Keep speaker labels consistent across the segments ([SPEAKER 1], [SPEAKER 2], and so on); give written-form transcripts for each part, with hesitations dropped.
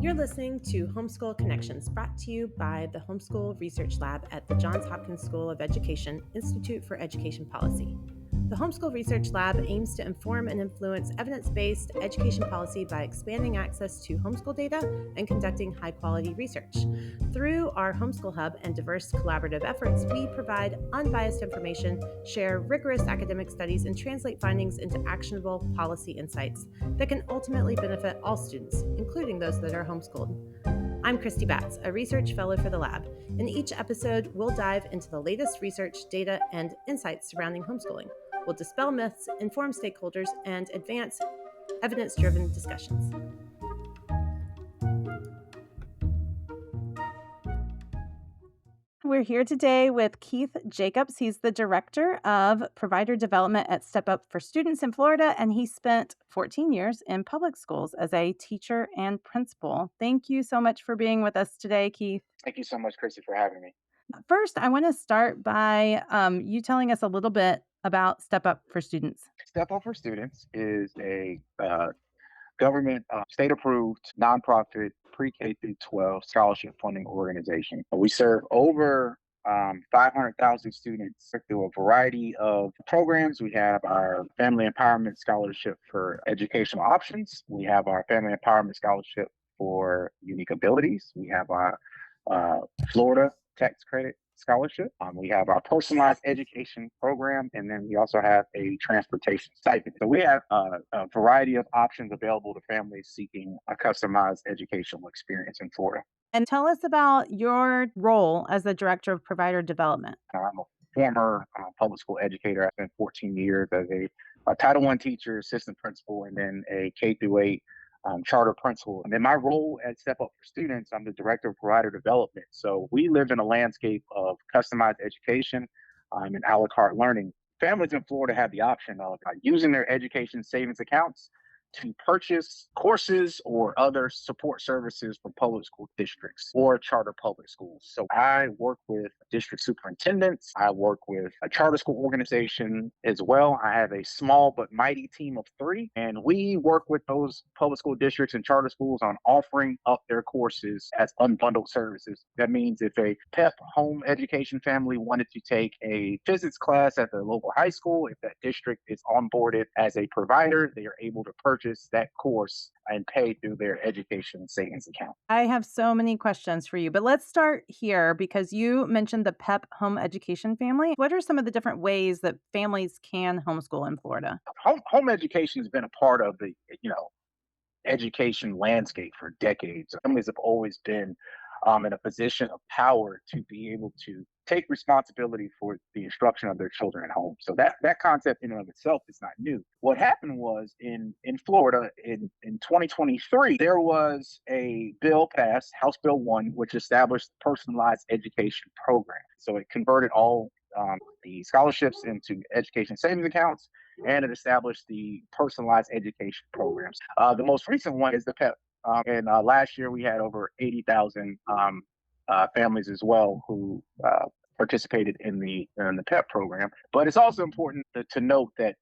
[SPEAKER 1] You're listening to Homeschool Connections, brought to you by the Homeschool Research Lab at the Johns Hopkins School of Education, Institute for Education Policy. The Homeschool Research Lab aims to inform and influence evidence-based education policy by expanding access to homeschool data and conducting high-quality research. Through our Homeschool Hub and diverse collaborative efforts, we provide unbiased information, share rigorous academic studies, and translate findings into actionable policy insights that can ultimately benefit all students, including those that are homeschooled. I'm Christy Batts, a research fellow for the lab. In each episode, we'll dive into the latest research, data, and insights surrounding homeschooling. We'll dispel myths, inform stakeholders, and advance evidence-driven discussions. We're here today with Keith Jacobs. He's the Director of Provider Development at Step Up for Students in Florida, and he spent 14 years in public schools as a teacher and principal. Thank you so much for being with us today, Keith.
[SPEAKER 2] Thank you so much, Christy, for having me.
[SPEAKER 1] First, I want to start by you telling us a little bit about Step Up for Students.
[SPEAKER 2] Step Up for Students is a government, state-approved, nonprofit, pre-K through 12 scholarship funding organization. We serve over 500,000 students through a variety of programs. We have our Family Empowerment Scholarship for Educational Options. We have our Family Empowerment Scholarship for Unique Abilities. We have our Florida Tax Credit Scholarship. We have our personalized education program, and then we also have a transportation stipend. So we have a variety of options available to families seeking a customized educational experience in Florida.
[SPEAKER 1] And tell us about your role as the Director of Provider Development.
[SPEAKER 2] I'm a former public school educator. I spent 14 years as a Title I teacher, assistant principal, and then a K through 8 charter principal. And in my role at Step Up for Students, I'm the Director of Provider Development. So we live in a landscape of customized education and a la carte learning. Families in Florida have the option of using their education savings accounts to purchase courses or other support services from public school districts or charter public schools. So I work with district superintendents. I work with a charter school organization as well. I have a small but mighty team of 3, and we work with those public school districts and charter schools on offering up their courses as unbundled services. That means if a PEP home education family wanted to take a physics class at their local high school, if that district is onboarded as a provider, they are able to purchase that course and pay through their education savings account.
[SPEAKER 1] I have so many questions for you, but let's start here because you mentioned the PEP home education family. What are some of the different ways that families can homeschool in Florida?
[SPEAKER 2] Home education has been a part of the education landscape for decades. Families have always been in a position of power to be able to take responsibility for the instruction of their children at home. So that concept in and of itself is not new. What happened was in Florida in 2023, there was a bill passed, House Bill 1, which established the personalized education program. So it converted all the scholarships into education savings accounts, and it established the personalized education programs. The most recent one is the PEP. And last year we had over 80,000 families as well who participated in the PEP program. But it's also important to note that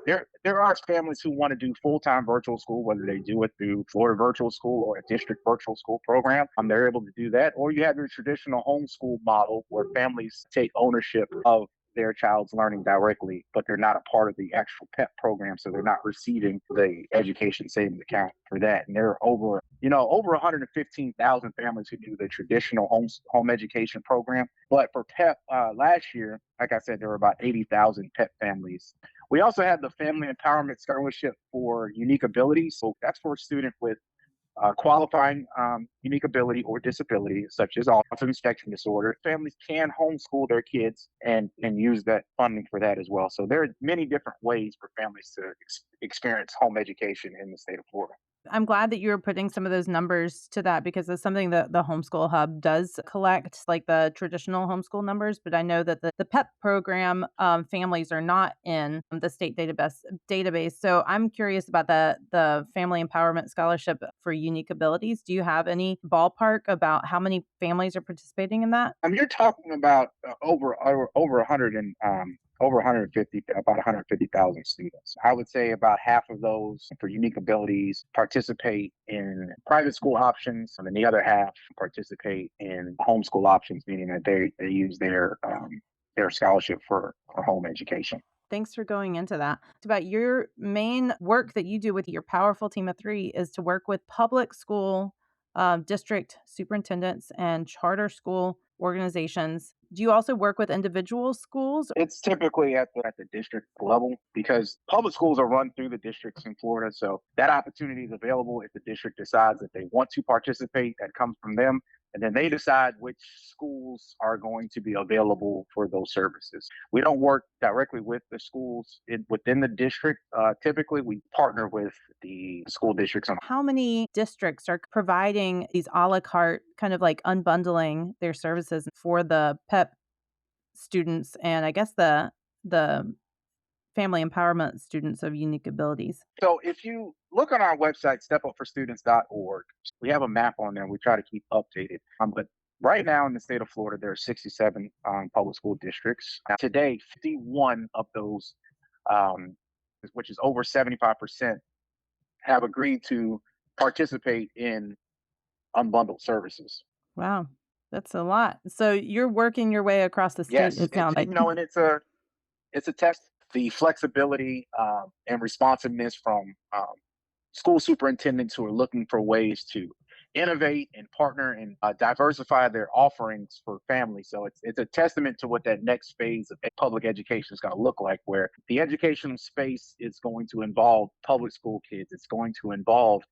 [SPEAKER 2] there are families who want to do full-time virtual school, whether they do it through Florida Virtual School or a district virtual school program. They're able to do that. Or you have your traditional homeschool model where families take ownership of their child's learning directly, but they're not a part of the actual PEP program, so they're not receiving the education savings account for that. And there are over 115,000 families who do the traditional home education program. But for PEP last year, like I said, there were about 80,000 PEP families. We also have the Family Empowerment Scholarship for Unique Abilities. So that's for a student with qualifying unique ability or disability, such as autism spectrum disorder. Families can homeschool their kids and use that funding for that as well. So there are many different ways for families to experience home education in the state of Florida.
[SPEAKER 1] I'm glad that you're putting some of those numbers to that because it's something that the Homeschool Hub does collect, like the traditional homeschool numbers. But I know that the PEP program families are not in the state database. So I'm curious about the Family Empowerment Scholarship for Unique Abilities. Do you have any ballpark about how many families are participating in that?
[SPEAKER 2] You're talking about over 100 and over 150, about 150,000 students. I would say about half of those for unique abilities participate in private school options, and then the other half participate in homeschool options, meaning that they use their scholarship for home education.
[SPEAKER 1] Thanks for going into that. It's about your main work that you do with your powerful team of three is to work with public school district superintendents and charter school organizations. Do you also work with individual schools?
[SPEAKER 2] It's typically at the district level because public schools are run through the districts in Florida. So that opportunity is available if the district decides that they want to participate. That comes from them. And then they decide which schools are going to be available for those services. We don't work directly with the schools within the district. Typically, we partner with the school districts on.
[SPEAKER 1] How many districts are providing these a la carte, kind of like unbundling their services for the PEP students and I guess the family empowerment students of unique abilities?
[SPEAKER 2] So if you look on our website, stepupforstudents.org, we have a map on there. We try to keep updated. But right now in the state of Florida, there are 67 public school districts. Today, 51 of those, um, which is over 75%, have agreed to participate in unbundled services.
[SPEAKER 1] Wow, that's a lot. So you're working your way across the state,
[SPEAKER 2] Yes,
[SPEAKER 1] it sounds like.
[SPEAKER 2] and it's a test the flexibility and responsiveness from school superintendents who are looking for ways to innovate and partner and diversify their offerings for families. So it's a testament to what that next phase of public education is going to look like, where the educational space is going to involve public school kids. It's going to involve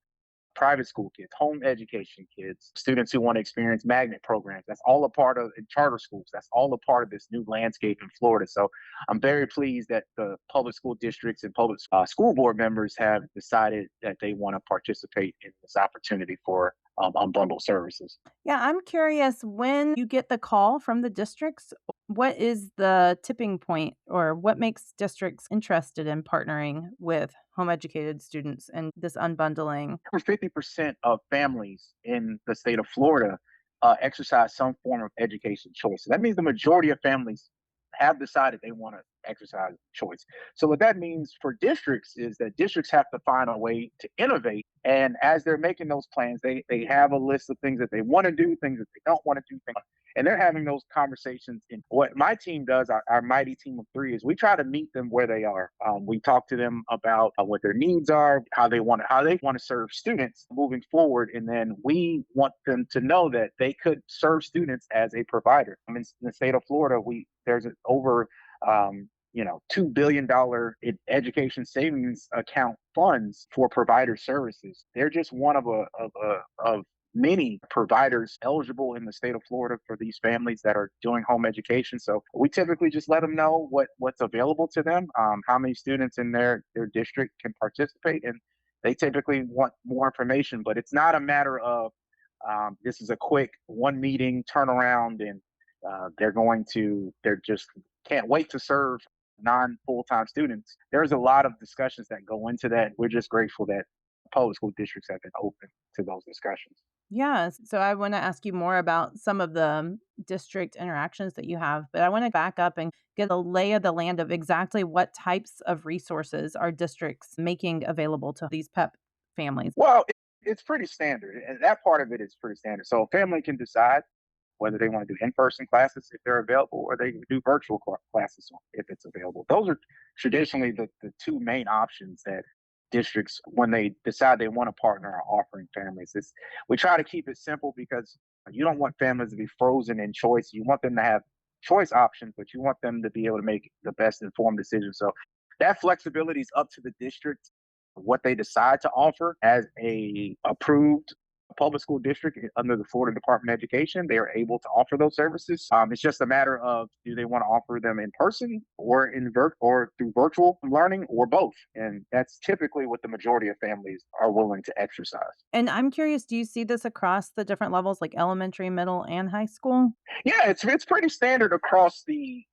[SPEAKER 2] private school kids, home education kids, students who want to experience magnet programs. That's all a part of in charter schools. That's all a part of this new landscape in Florida. So I'm very pleased that the public school districts and public school board members have decided that they want to participate in this opportunity for unbundled services.
[SPEAKER 1] Yeah, I'm curious when you get the call from the districts, what is the tipping point or what makes districts interested in partnering with home educated students and this unbundling?
[SPEAKER 2] Over 50% of families in the state of Florida exercise some form of education choice. So that means the majority of families have decided they want to exercise choice. So what that means for districts is that districts have to find a way to innovate. And as they're making those plans, they have a list of things that they want to do, things that they don't want to do, and they're having those conversations. And what my team does, our mighty team of three, is we try to meet them where they are. We talk to them about what their needs are, how they want to serve students moving forward, and then we want them to know that they could serve students as a provider. I mean, in the state of Florida, there's over $2 billion in education savings account funds for provider services. They're just one of many providers eligible in the state of Florida for these families that are doing home education. So we typically just let them know what's available to them, how many students in their district can participate, and they typically want more information. But it's not a matter of this is a quick one meeting turnaround and they're just can't wait to serve non full time students. There's a lot of discussions that go into that. We're just grateful that public school districts have been open to those discussions.
[SPEAKER 1] Yes. So I want to ask you more about some of the district interactions that you have, but I want to back up and get a lay of the land of exactly what types of resources are districts making available to these PEP families.
[SPEAKER 2] Well, it's pretty standard, and that part of it is pretty standard. So a family can decide whether they want to do in-person classes if they're available, or they can do virtual classes if it's available. Those are traditionally the two main options that districts, when they decide they want to partner, are offering families. We try to keep it simple because you don't want families to be frozen in choice. You want them to have choice options, but you want them to be able to make the best informed decision. So that flexibility is up to the district what they decide to offer as a approved public school district under the Florida Department of Education. They are able to offer those services. It's just a matter of do they want to offer them in person or or through virtual learning or both, and that's typically what the majority of families are willing to exercise.
[SPEAKER 1] And I'm curious, do you see this across the different levels like elementary, middle, and high school?
[SPEAKER 2] Yeah, it's pretty standard across the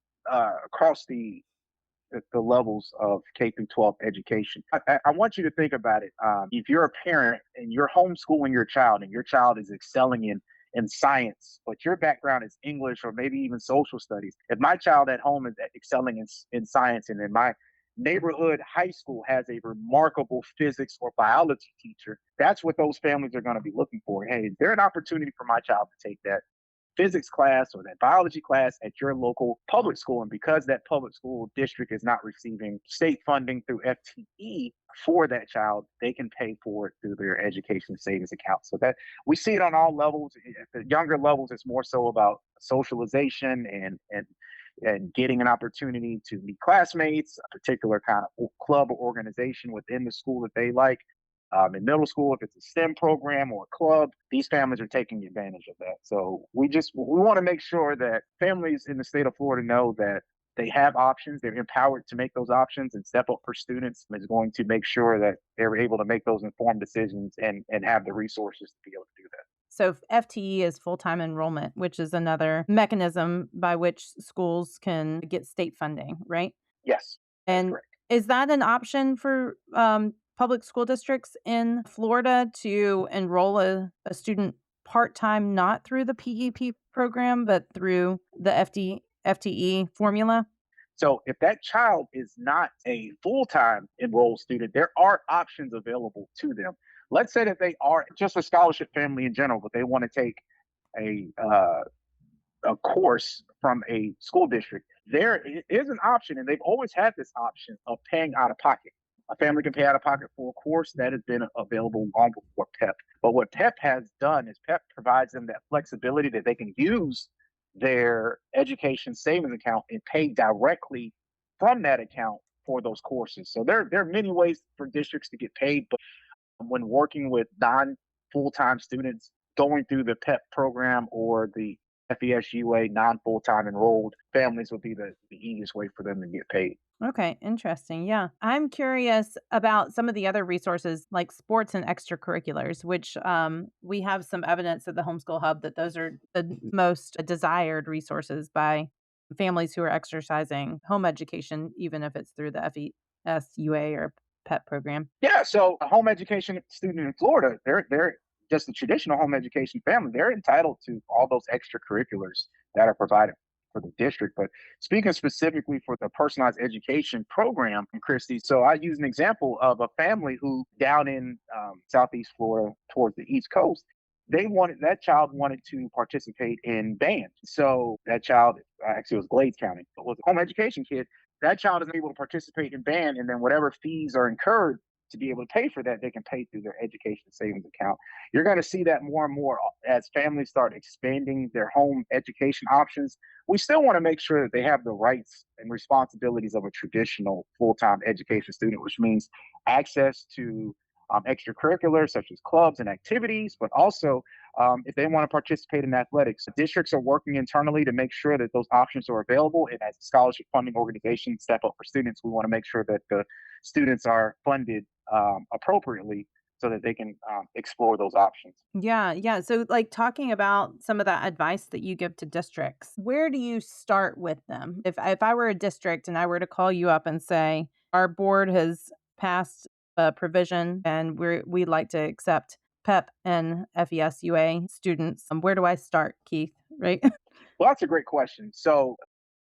[SPEAKER 2] levels of K through 12 education. I want you to think about it. If you're a parent and you're homeschooling your child and your child is excelling in in science, but your background is English or maybe even social studies. If my child at home is excelling in science, and in my neighborhood high school has a remarkable physics or biology teacher, that's what those families are going to be looking for. Hey, is there an opportunity for my child to take that physics class or that biology class at your local public school? And because that public school district is not receiving state funding through FTE for that child, they can pay for it through their education savings account. So that we see it on all levels. At the younger levels, it's more so about socialization and getting an opportunity to meet classmates, a particular kind of club or organization within the school that they like. In middle school, if it's a STEM program or a club, these families are taking advantage of that. So we want to make sure that families in the state of Florida know that they have options. They're empowered to make those options, and Step Up for Students is going to make sure that they're able to make those informed decisions and have the resources to be able to do that.
[SPEAKER 1] So FTE is full-time enrollment, which is another mechanism by which schools can get state funding, right?
[SPEAKER 2] Yes, that's
[SPEAKER 1] And
[SPEAKER 2] correct.
[SPEAKER 1] is that an option for public school districts in Florida to enroll a student part-time, not through the PEP program, but through the FTE formula?
[SPEAKER 2] So if that child is not a full-time enrolled student, there are options available to them. Let's say that they are just a scholarship family in general, but they want to take a a course from a school district. There is an option, and they've always had this option of paying out of pocket. A family can pay out of pocket for a course that has been available long before PEP. But what PEP has done is PEP provides them that flexibility that they can use their education savings account and pay directly from that account for those courses. So there are many ways for districts to get paid, but when working with non full time students, going through the PEP program or the FESUA non full time enrolled families would be the easiest way for them to get paid.
[SPEAKER 1] Okay, interesting. Yeah. I'm curious about some of the other resources like sports and extracurriculars, which we have some evidence at the Homeschool Hub that those are the most desired resources by families who are exercising home education, even if it's through the FESUA or PEP program.
[SPEAKER 2] Yeah, so a home education student in Florida, they're just a traditional home education family. They're entitled to all those extracurriculars that are provided for the district. But speaking specifically for the personalized education program, Christy, so I use an example of a family who down in Southeast Florida towards the East Coast, that child wanted to participate in band. So that child actually was Glades County, but was a home education kid. That child is able to participate in band, and then whatever fees are incurred to be able to pay for that, they can pay through their education savings account. You're going to see that more and more as families start expanding their home education options. We still want to make sure that they have the rights and responsibilities of a traditional full-time education student, which means access to extracurriculars such as clubs and activities, but also if they want to participate in athletics. Districts are working internally to make sure that those options are available. And as a scholarship funding organization, Step Up for Students, we want to make sure that the students are funded appropriately so that they can explore those options.
[SPEAKER 1] Yeah, yeah. So, like talking about some of that advice that you give to districts, where do you start with them? If I were a district and I were to call you up and say, our board has passed a provision and we'd like to accept PEP and FESUA students, where do I start, Keith? Right?
[SPEAKER 2] Well, that's a great question. So,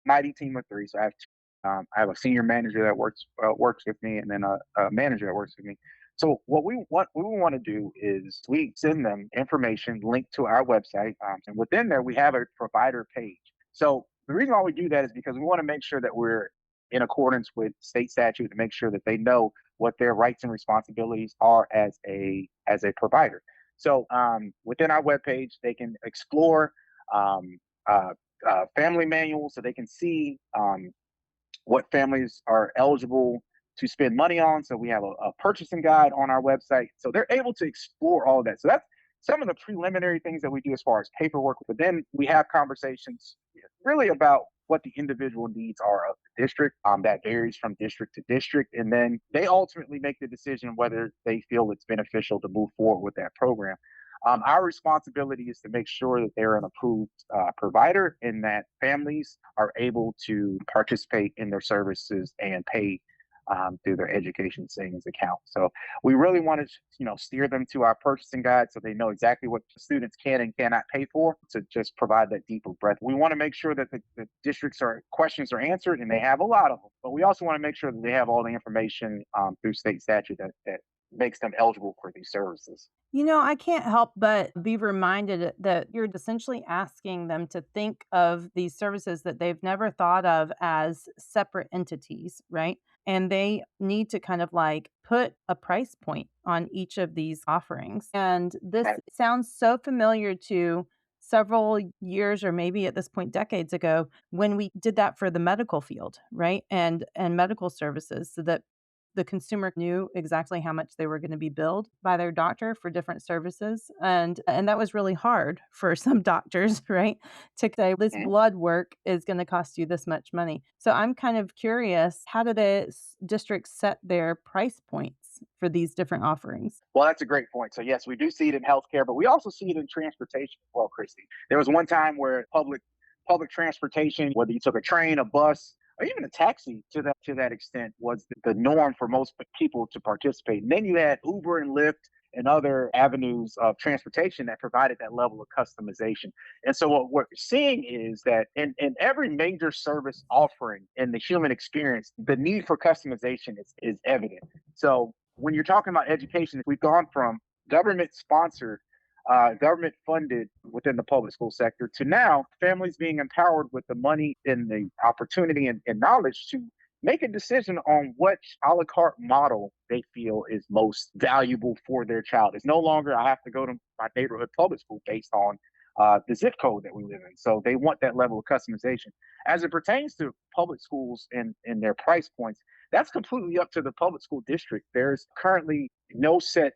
[SPEAKER 2] mighty team of three. So I have a senior manager that works with me, and then a manager that works with me. So what we want to do is we send them information linked to our website, and within there we have a provider page. So the reason why we do that is because we want to make sure that we're in accordance with state statute to make sure that they know what their rights and responsibilities are as a provider. So within our webpage, they can explore um, uh, family manuals so they can see what families are eligible to spend money on. So we have a purchasing guide on our website. So they're able to explore all of that. So that's some of the preliminary things that we do as far as paperwork. But then we have conversations really about what the individual needs are of the district. That varies from district to district. And then they ultimately make the decision whether they feel it's beneficial to move forward with that program. Our responsibility is to make sure that they're an approved provider and that families are able to participate in their services and pay through their education savings account. So we really want to, steer them to our purchasing guide so they know exactly what students can and cannot pay for to just provide that deeper breadth. We want to make sure that the districts are questions are answered, and they have a lot of them. But we also want to make sure that they have all the information through state statute that makes them eligible for these services.
[SPEAKER 1] I can't help but be reminded that you're essentially asking them to think of these services that they've never thought of as separate entities, right? And they need to kind of like put a price point on each of these offerings. And this
[SPEAKER 2] That-
[SPEAKER 1] sounds so familiar to several years or maybe at this point decades ago when we did that for the medical field, right? And medical services so that the consumer knew exactly how much they were going to be billed by their doctor for different services, and that was really hard for some doctors, right, to say this
[SPEAKER 2] Mhm.
[SPEAKER 1] blood work is going to cost you this much money. So I'm kind of curious, how do the districts set their price points for these different offerings?
[SPEAKER 2] Well, that's a great point. So yes, we do see it in healthcare, but we also see it in transportation as well, Christy. There was one time where public transportation, whether you took a train, a bus, or even a taxi to that extent, was the norm for most people to participate. And then you had Uber and Lyft and other avenues of transportation that provided that level of customization. And so what we're seeing is that in every major service offering in the human experience, the need for customization is evident. So when you're talking about education, we've gone from government sponsored, government funded within the public school sector to now families being empowered with the money and the opportunity and knowledge to make a decision on which a la carte model they feel is most valuable for their child. It's no longer I have to go to my neighborhood public school based on the zip code that we live in. So they want that level of customization. As it pertains to public schools and their price points, that's completely up to the public school district. There's currently no set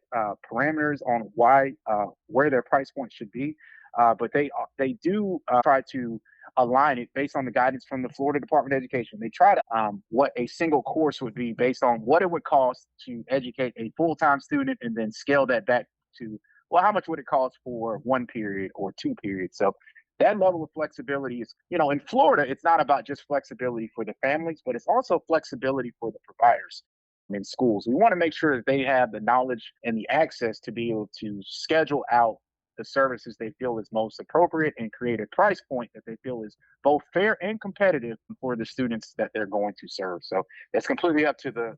[SPEAKER 2] parameters on where their price point should be, but they do try to align it based on the guidance from the Florida Department of Education. They try to what a single course would be based on what it would cost to educate a full time student, and then scale that back to, well, how much would it cost for one period or two periods? So that level of flexibility is, in Florida, it's not about just flexibility for the families, but it's also flexibility for the providers in schools. We want to make sure that they have the knowledge and the access to be able to schedule out the services they feel is most appropriate and create a price point that they feel is both fair and competitive for the students that they're going to serve. So that's completely up to the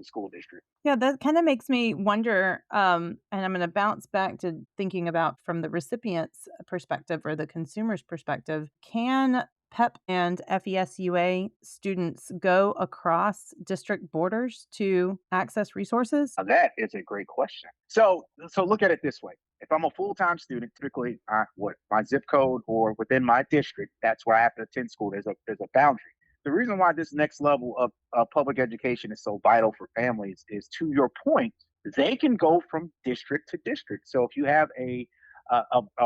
[SPEAKER 2] school district.
[SPEAKER 1] Yeah, that kind of makes me wonder, and I'm going to bounce back to thinking about from the recipient's perspective or the consumer's perspective. Can PEP and FESUA students go across district borders to access resources?
[SPEAKER 2] Now, that is a great question. So look at it this way. If I'm a full-time student, typically what my zip code or within my district, that's where I have to attend school. There's a boundary. The reason why this next level of public education is so vital for families is, to your point, they can go from district to district. So if you have a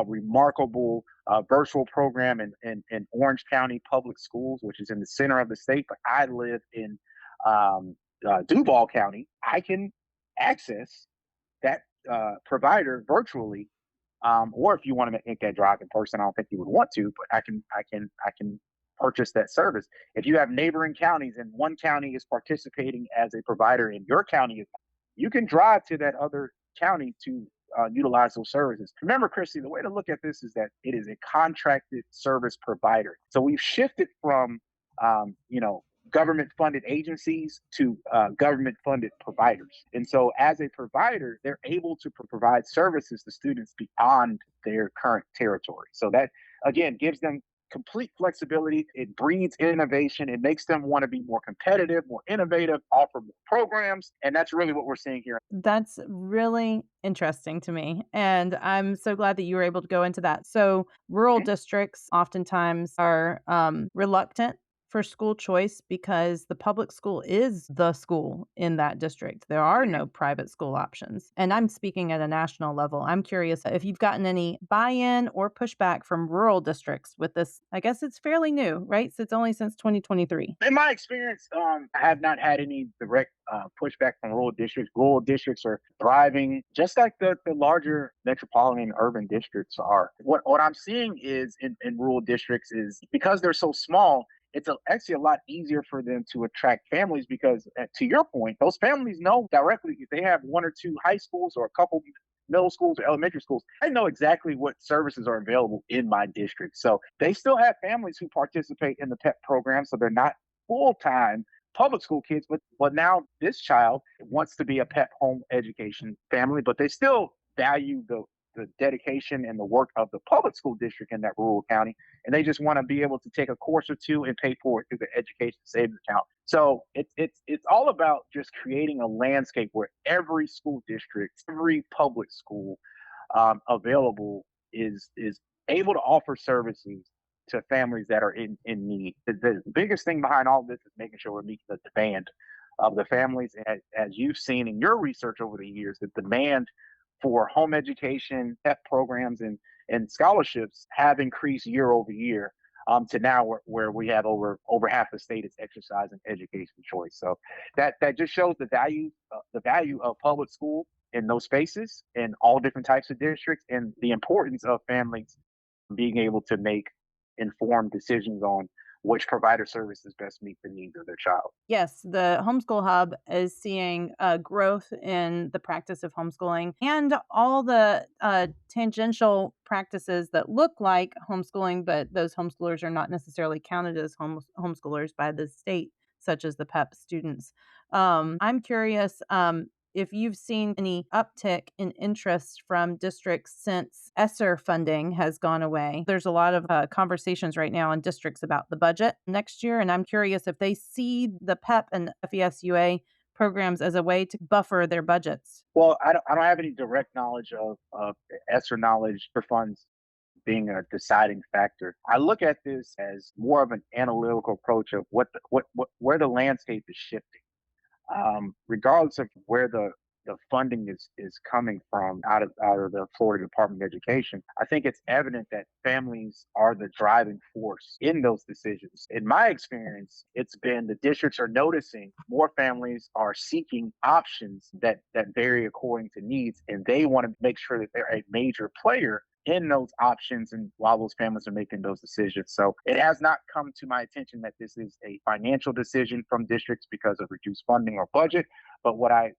[SPEAKER 2] remarkable virtual program in Orange County Public Schools, which is in the center of the state, but I live in Duval County, I can access that provider virtually. Or if you want to make that drive in person, I don't think you would want to, but I can purchase that service. If you have neighboring counties and one county is participating as a provider in your county, you can drive to that other county to utilize those services. Remember, Christy, the way to look at this is that it is a contracted service provider. So we've shifted from, government funded agencies to government funded providers. And so as a provider, they're able to provide services to students beyond their current territory. So that, again, gives them complete flexibility. It breeds innovation. It makes them want to be more competitive, more innovative, offer more programs. And that's really what we're seeing here.
[SPEAKER 1] That's really interesting to me. And I'm so glad that you were able to go into that. So, rural
[SPEAKER 2] Mhm.
[SPEAKER 1] districts oftentimes are reluctant for school choice because the public school is the school in that district. There are
[SPEAKER 2] Mhm.
[SPEAKER 1] no private school options. And I'm speaking at a national level. I'm curious if you've gotten any buy in or pushback from rural districts with this. I guess it's fairly new, right? So, it's only since 2023.
[SPEAKER 2] In my experience, I have not had any direct pushback from rural districts. Rural districts are thriving, just like the larger metropolitan urban districts are. What I'm seeing is in rural districts is because they're so small, actually a lot easier for them to attract families because, to your point, those families know directly if they have one or two high schools or a couple middle schools or elementary schools. I know exactly what services are available in my district. So they still have families who participate in the PEP program. So they're not full time public school kids, but now this child wants to be a PEP home education family, but they still value the dedication and the work of the public school district in that rural county, and they just want to be able to take a course or two and pay for it through the education savings account. So it's all about just creating a landscape where every school district, every public school available is able to offer services to families that are in need. The biggest thing behind all this is making sure we're meeting the demand of the families. As you've seen in your research over the years, the demand for home education, PEP programs, and scholarships have increased year over year, to now where we have over half the state is exercising education choice. So that just shows the value of public school in those spaces in all different types of districts, and the importance of families being able to make informed decisions on which provider services best meet the needs of their child.
[SPEAKER 1] Yes, the Homeschool Hub is seeing growth in the practice of homeschooling and all the tangential practices that look like homeschooling, but those homeschoolers are not necessarily counted as homeschoolers by the state, such as the PEP students. I'm curious if you've seen any uptick in interest from districts since ESSER funding has gone away. There's a lot of conversations right now in districts about the budget next year, and I'm curious if they see the PEP and FESUA programs as a way to buffer their budgets.
[SPEAKER 2] Well, I don't have any direct knowledge of ESSER knowledge for funds being a deciding factor. I look at this as more of an analytical approach of what where the landscape is shifting, regardless of where the funding is coming from out of the Florida Department of Education. I think it's evident that families are the driving force in those decisions. In my experience, it's been the districts are noticing more families are seeking options that vary according to needs, and they want to make sure that they're a major player in those options and while those families are making those decisions. So it has not come to my attention that this is a financial decision from districts because of reduced funding or budget. But what I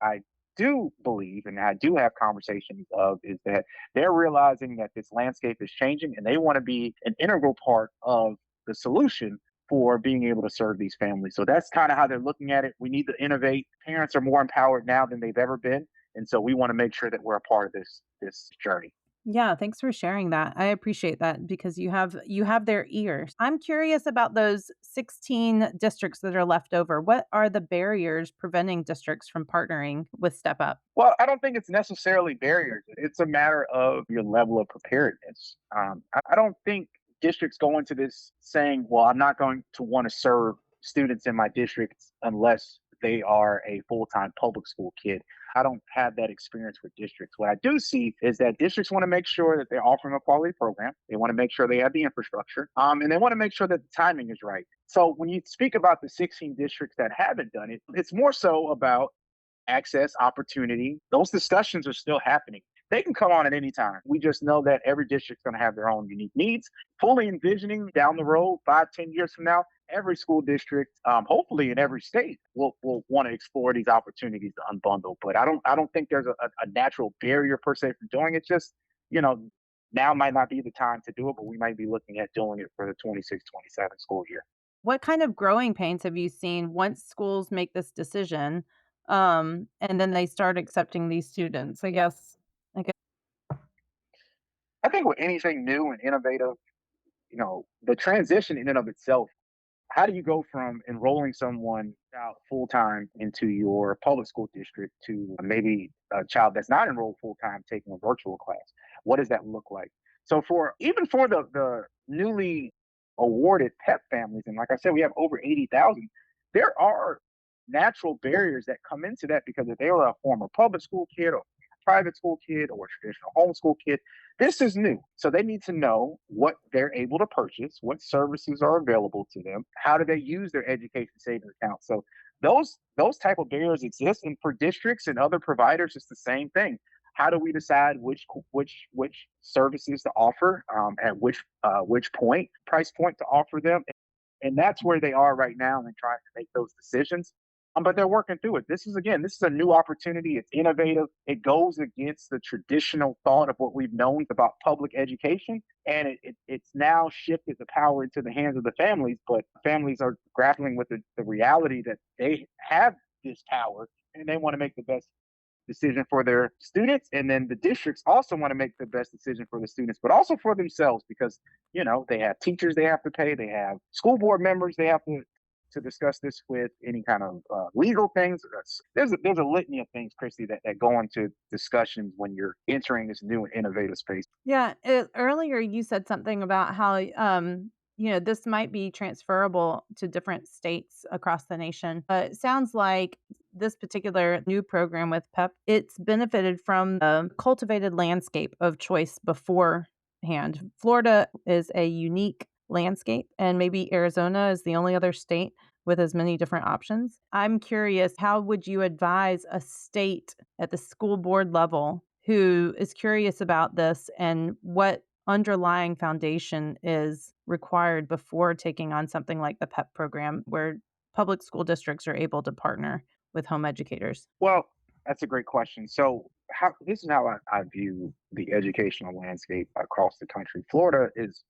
[SPEAKER 2] do believe, and I do have conversations of, is that they're realizing that this landscape is changing and they want to be an integral part of the solution for being able to serve these families. So that's kind of how they're looking at it. We need to innovate. Parents are more empowered now than they've ever been. And so we want to make sure that we're a part of this journey.
[SPEAKER 1] Yeah, thanks for sharing that. I appreciate that because you have their ears. I'm curious about those 16 districts that are left over. What are the barriers preventing districts from partnering with Step Up?
[SPEAKER 2] Well, I don't think it's necessarily barriers. It's a matter of your level of preparedness. I don't think districts go into this saying, well, I'm not going to want to serve students in my district unless they are a full time public school kid. I don't have that experience with districts. What I do see is that districts want to make sure that they're offering a quality program. They want to make sure they have the infrastructure, and they want to make sure that the timing is right. So when you speak about the 16 districts that haven't done it, it's more so about access, opportunity. Those discussions are still happening. They can come on at any time. We just know that every district's going to have their own unique needs. Fully envisioning down the road, 5, 10 years from now, every school district, hopefully in every state, will want to explore these opportunities to unbundle. But I don't think there's a natural barrier per se for doing it. Just you know, now might not be the time to do it, but we might be looking at doing it for the 26, 27 school year.
[SPEAKER 1] What kind of growing pains have you seen once schools make this decision, and then they start accepting these students? I guess.
[SPEAKER 2] I think with anything new and innovative, the transition in and of itself, how do you go from enrolling someone out full time into your public school district to maybe a child that's not enrolled full time taking a virtual class? What does that look like? So for even for the newly awarded PEP families, and like I said, we have over 80,000. There are natural barriers that come into that because if they were a former public school kid or private school kid or a traditional homeschool kid, this is new. So they need to know what they're able to purchase, what services are available to them, how do they use their education savings account. So those type of barriers exist, and for districts and other providers, it's the same thing. How do we decide which services to offer, at which price point to offer them? And that's where they are right now and trying to make those decisions. But they're working through it. This is a new opportunity. It's innovative. It goes against the traditional thought of what we've known about public education. And it's now shifted the power into the hands of the families. But families are grappling with the reality that they have this power and they want to make the best decision for their students, and then the districts also want to make the best decision for the students but also for themselves, because they have teachers they have to pay, they have school board members they have to discuss this with, any kind of legal things. There's a litany of things, Christy, that go into discussions when you're entering this new and innovative space.
[SPEAKER 1] Yeah, earlier you said something about how this might be transferable to different states across the nation. It sounds like this particular new program with PEP, it's benefited from the cultivated landscape of choice beforehand. Florida is a unique landscape, and maybe Arizona is the only other state with as many different options. I'm curious, how would you advise a state at the school board level who is curious about this, and what underlying foundation is required before taking on something like the PEP program where public school districts are able to partner with home educators?
[SPEAKER 2] Well, that's a great question. So, this is how I view the educational landscape across the country. Florida is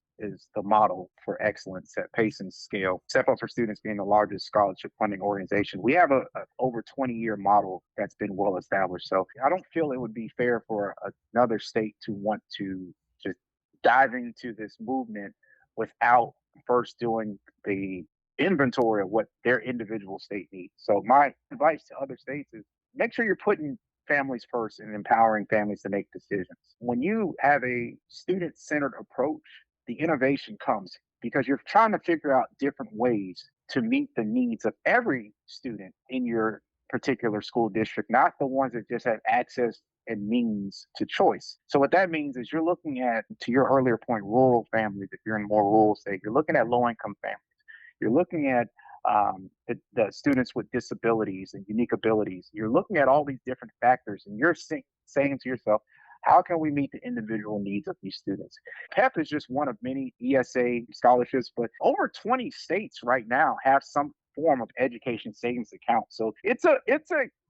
[SPEAKER 2] the model for excellence at pace and scale. Step Up for Students being the largest scholarship funding organization, we have a over 20-year model that's been well established. So, I don't feel it would be fair for another state to want to just dive into this movement without first doing the inventory of what their individual state needs. So my advice to other states is make sure you're putting families first and empowering families to make decisions. When you have a student-centered approach, the innovation comes because you're trying to figure out different ways to meet the needs of every student in your particular school district, not the ones that just have access and means to choice. So what that means is you're looking at, to your earlier point, rural families. If you're in a more rural state, you're looking at low income families. You're looking at the students with disabilities and unique abilities. You're looking at all these different factors, and you're saying to yourself, how can we meet the individual needs of these students? PEP is just one of many ESA scholarships, but over 20 states right now have some form of education savings account. So it's a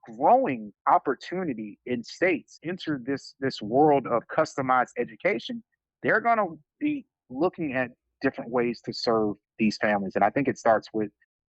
[SPEAKER 2] growing opportunity in states. Enter this world of customized education. They're going to be looking at different ways to serve these families. And I think it starts with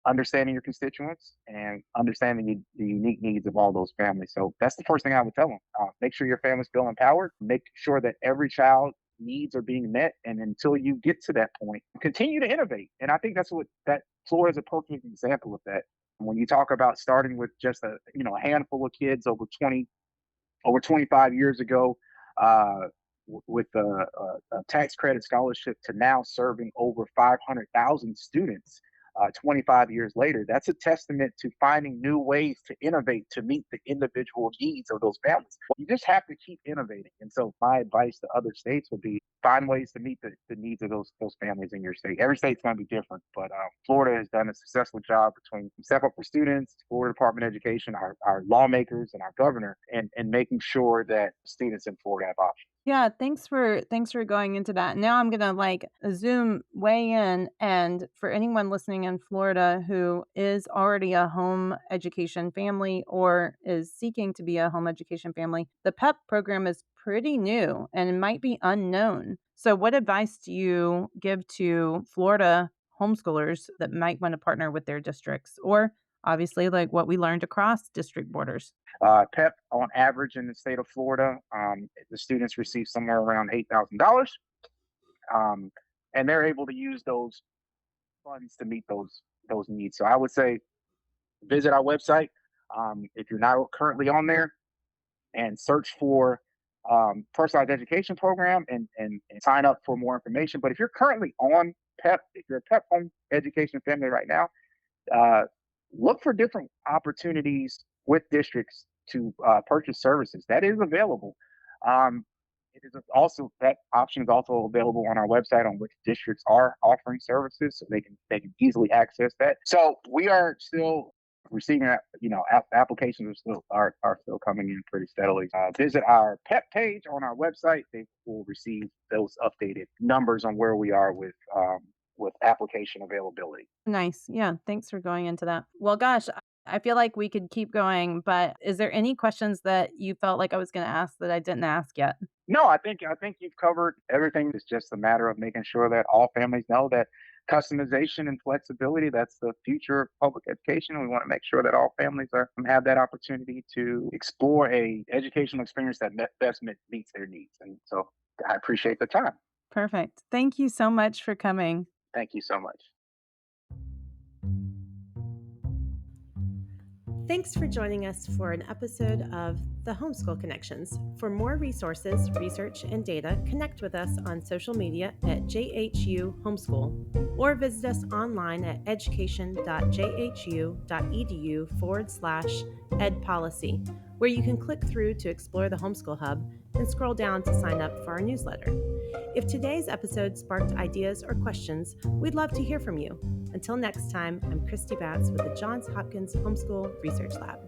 [SPEAKER 2] understanding your constituents and understanding the unique needs of all those families. So that's the first thing I would tell them. Make sure your families feel empowered. Make sure that every child needs are being met. And until you get to that point, continue to innovate. And I think that's what that Florida is a perfect example of that. When you talk about starting with just a handful of kids over 25 years ago, uh, with a tax credit scholarship to now serving over 500,000 students 25 years later. That's a testament to finding new ways to innovate to meet the individual needs of those families. You just have to keep innovating. And so my advice to other states would be find ways to meet the needs of those families in your state. Every state's going to be different, but Florida has done a successful job between Step Up for Students, Florida Department of Education, our lawmakers, and our governor, and making sure that students in Florida have options.
[SPEAKER 1] Yeah, thanks for going into that. Now I'm gonna like zoom way in, and for anyone listening in Florida who is already a home education family or is seeking to be a home education family, the PEP program is pretty new and it might be unknown. So what advice do you give to Florida homeschoolers that might want to partner with their districts, or obviously like what we learned across district borders?
[SPEAKER 2] PEP, on average in the state of Florida, the students receive somewhere around $8,000, um, and they're able to use those funds to meet those needs. So I would say visit our website if you're not currently on there, and search for personalized education program, and sign up for more information. But if you're currently on PEP, if you're a PEP home education family right now, uh, look for different opportunities with districts to purchase services. That is available. Um, it is also that option is also available on our website on which districts are offering services, so they can easily access that. So we are still receiving applications are still coming in pretty steadily. Visit our PEP page on our website. They will receive those updated numbers on where we are with application availability.
[SPEAKER 3] Nice. Yeah. Thanks for going into that. Well, gosh, I feel like we could keep going, but is there any questions that you felt like I was going to ask that I didn't ask yet?
[SPEAKER 2] No, I think you've covered everything. It's just a matter of making sure that all families know that customization and flexibility, that's the future of public education. We want to make sure that all families have that opportunity to explore a educational experience that best meets their needs. And so I appreciate the time.
[SPEAKER 3] Perfect. Thank you so much for coming.
[SPEAKER 2] Thank you so much.
[SPEAKER 1] Thanks for joining us for an episode of the Homeschool Connections. For more resources, research, and data, connect with us on social media at JHU Homeschool or visit us online at education.jhu.edu/edpolicy, where you can click through to explore the Homeschool Hub and scroll down to sign up for our newsletter. If today's episode sparked ideas or questions, we'd love to hear from you. Until next time, I'm Christy Batts with the Johns Hopkins Homeschool Research Lab.